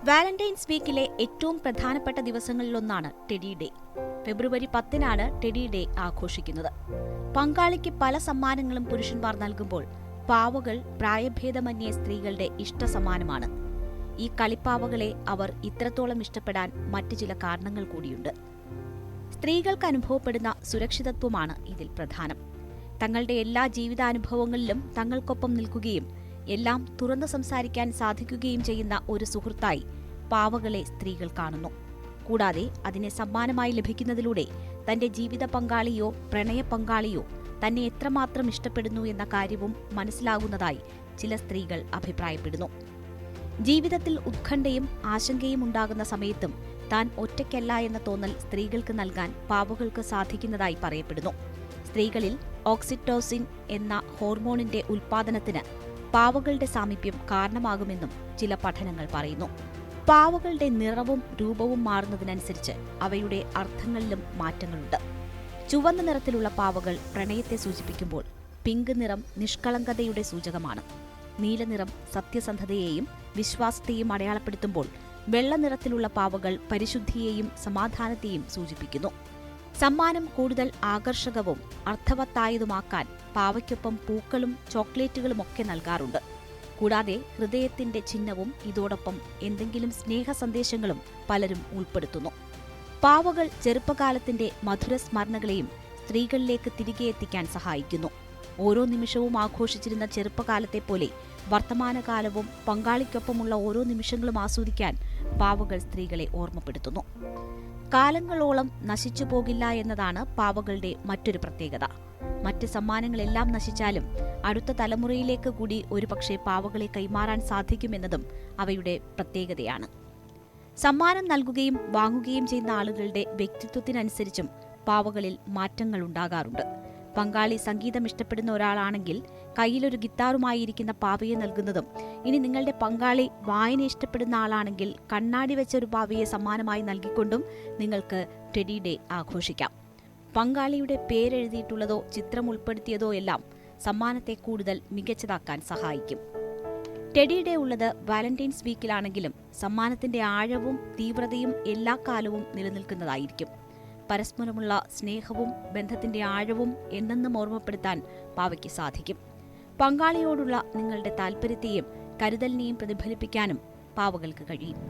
Valentine's വീക്കിലെ ഏറ്റവും പ്രധാനപ്പെട്ട ദിവസങ്ങളിലൊന്നാണ് teddy day. ഫെബ്രുവരി 10-നാണ് teddy day ആഘോഷിക്കുന്നത്. പങ്കാളിക്ക് പല സമ്മാനങ്ങളും പുരുഷന്മാർ നൽകുമ്പോൾ പാവകൾ പ്രായഭേദമന്യേ സ്ത്രീകളുടെ ഇഷ്ടസമ്മാനമാണ്. ഈ കളിപ്പാവകളെ അവർ ഇത്രത്തോളം ഇഷ്ടപ്പെടാൻ മറ്റു ചില കാരണങ്ങൾ കൂടിയുണ്ട്. സ്ത്രീകൾക്ക് അനുഭവപ്പെടുന്ന സുരക്ഷിതത്വമാണ് ഇതിൽ പ്രധാനം. തങ്ങളുടെ എല്ലാ ജീവിതാനുഭവങ്ങളിലും തങ്ങൾക്കൊപ്പം നിൽക്കുകയും എല്ലാം തുറന്നു സംസാരിക്കാൻ സാധിക്കുകയും ചെയ്യുന്ന ഒരു സുഹൃത്തായി പാവകളെ സ്ത്രീകൾ കാണുന്നു. കൂടാതെ അതിനെ സമ്മാനമായി ലഭിക്കുന്നതിലൂടെ തന്റെ ജീവിത പങ്കാളിയോ പ്രണയ പങ്കാളിയോ തന്നെ എത്രമാത്രം ഇഷ്ടപ്പെടുന്നു എന്ന കാര്യവും മനസ്സിലാകുന്നതായി ചില സ്ത്രീകൾ അഭിപ്രായപ്പെടുന്നു. ജീവിതത്തിൽ ഉത്കണ്ഠയും ആശങ്കയും ഉണ്ടാകുന്ന സമയത്തും താൻ ഒറ്റയ്ക്കല്ല എന്ന തോന്നൽ സ്ത്രീകൾക്ക് നൽകാൻ പാവകൾക്ക് സാധിക്കുന്നതായി പറയപ്പെടുന്നു. സ്ത്രീകളിൽ ഓക്സിറ്റോസിൻ എന്ന ഹോർമോണിന്റെ ഉൽപ്പാദനത്തിന് പാവകളുടെ സാമീപ്യം കാരണമാകുമെന്നും ചില പഠനങ്ങൾ പറയുന്നു. പാവകളുടെ നിറവും രൂപവും മാറുന്നതിനനുസരിച്ച് അവയുടെ അർത്ഥങ്ങളിലും മാറ്റങ്ങളുണ്ട്. ചുവന്ന നിറത്തിലുള്ള പാവകൾ പ്രണയത്തെ സൂചിപ്പിക്കുമ്പോൾ പിങ്ക് നിറം നിഷ്കളങ്കതയുടെ സൂചകമാണ്. നീലനിറം സത്യസന്ധതയെയും വിശ്വാസത്തെയും അടയാളപ്പെടുത്തുമ്പോൾ വെള്ള നിറത്തിലുള്ള പാവകൾ പരിശുദ്ധിയെയും സമാധാനത്തെയും സൂചിപ്പിക്കുന്നു. സമ്മാനം കൂടുതൽ ആകർഷകവും അർത്ഥവത്തായതുമാക്കാൻ പാവയ്ക്കൊപ്പം പൂക്കളും ചോക്ലേറ്റുകളുമൊക്കെ നൽകാറുണ്ട്. കൂടാതെ ഹൃദയത്തിന്റെ ചിഹ്നവും ഇതോടൊപ്പം എന്തെങ്കിലും സ്നേഹ സന്ദേശങ്ങളും പലരും ഉൾപ്പെടുത്തുന്നു. പാവകൾ ചെറുപ്പകാലത്തിന്റെ മധുര സ്മരണകളെയും സ്ത്രീകളിലേക്ക് തിരികെ എത്തിക്കാൻ സഹായിക്കുന്നു. ഓരോ നിമിഷവും ആഘോഷിച്ചിരുന്ന ചെറുപ്പകാലത്തെപ്പോലെ വർത്തമാനകാലവും പങ്കാളിക്കൊപ്പമുള്ള ഓരോ നിമിഷങ്ങളും ആസ്വദിക്കാൻ പാവകൾ സ്ത്രീകളെ ഓർമ്മപ്പെടുത്തുന്നു. കാലങ്ങളോളം നശിച്ചു പോകില്ല എന്നതാണ് പാവകളുടെ മറ്റൊരു പ്രത്യേകത. മറ്റ് സമ്മാനങ്ങളെല്ലാം നശിച്ചാലും അടുത്ത തലമുറയിലേക്ക് കൂടി ഒരുപക്ഷെ പാവകളെ കൈമാറാൻ സാധിക്കുമെന്നതും അവയുടെ പ്രത്യേകതയാണ്. സമ്മാനം നൽകുകയും വാങ്ങുകയും ചെയ്യുന്ന ആളുകളുടെ വ്യക്തിത്വത്തിനനുസരിച്ചും പാവകളിൽ മാറ്റങ്ങൾ ഉണ്ടാകാറുണ്ട്. പങ്കാളി സംഗീതം ഇഷ്ടപ്പെടുന്ന ഒരാളാണെങ്കിൽ കയ്യിലൊരു ഗിത്താറുമായിരിക്കുന്ന പാവയെ നൽകുന്നതും, ഇനി നിങ്ങളുടെ പങ്കാളി വായന ഇഷ്ടപ്പെടുന്ന ആളാണെങ്കിൽ കണ്ണാടി വെച്ച ഒരു പാവയെ സമ്മാനമായി നൽകിക്കൊണ്ടും നിങ്ങൾക്ക് ടെഡി ഡേ ആഘോഷിക്കാം. പങ്കാളിയുടെ പേരെഴുതിയിട്ടുള്ളതോ ചിത്രം ഉൾപ്പെടുത്തിയതോ എല്ലാം സമ്മാനത്തെ കൂടുതൽ മികച്ചതാക്കാൻ സഹായിക്കും. ടെഡി ഡേ ഉള്ളത് വാലന്റൈൻസ് വീക്കിലാണെങ്കിലും സമ്മാനത്തിന്റെ ആഴവും തീവ്രതയും എല്ലാ കാലവും നിലനിൽക്കുന്നതായിരിക്കും. പരസ്പരമുള്ള സ്നേഹവും ബന്ധത്തിന്റെ ആഴവും എന്നെന്നും ഓർമ്മപ്പെടുത്താൻ പാവയ്ക്ക് സാധിക്കും. പങ്കാളിയോടുള്ള നിങ്ങളുടെ താൽപര്യത്തെയും കരുതലിനെയും പ്രതിഫലിപ്പിക്കാനും പാവകൾക്ക് കഴിയും.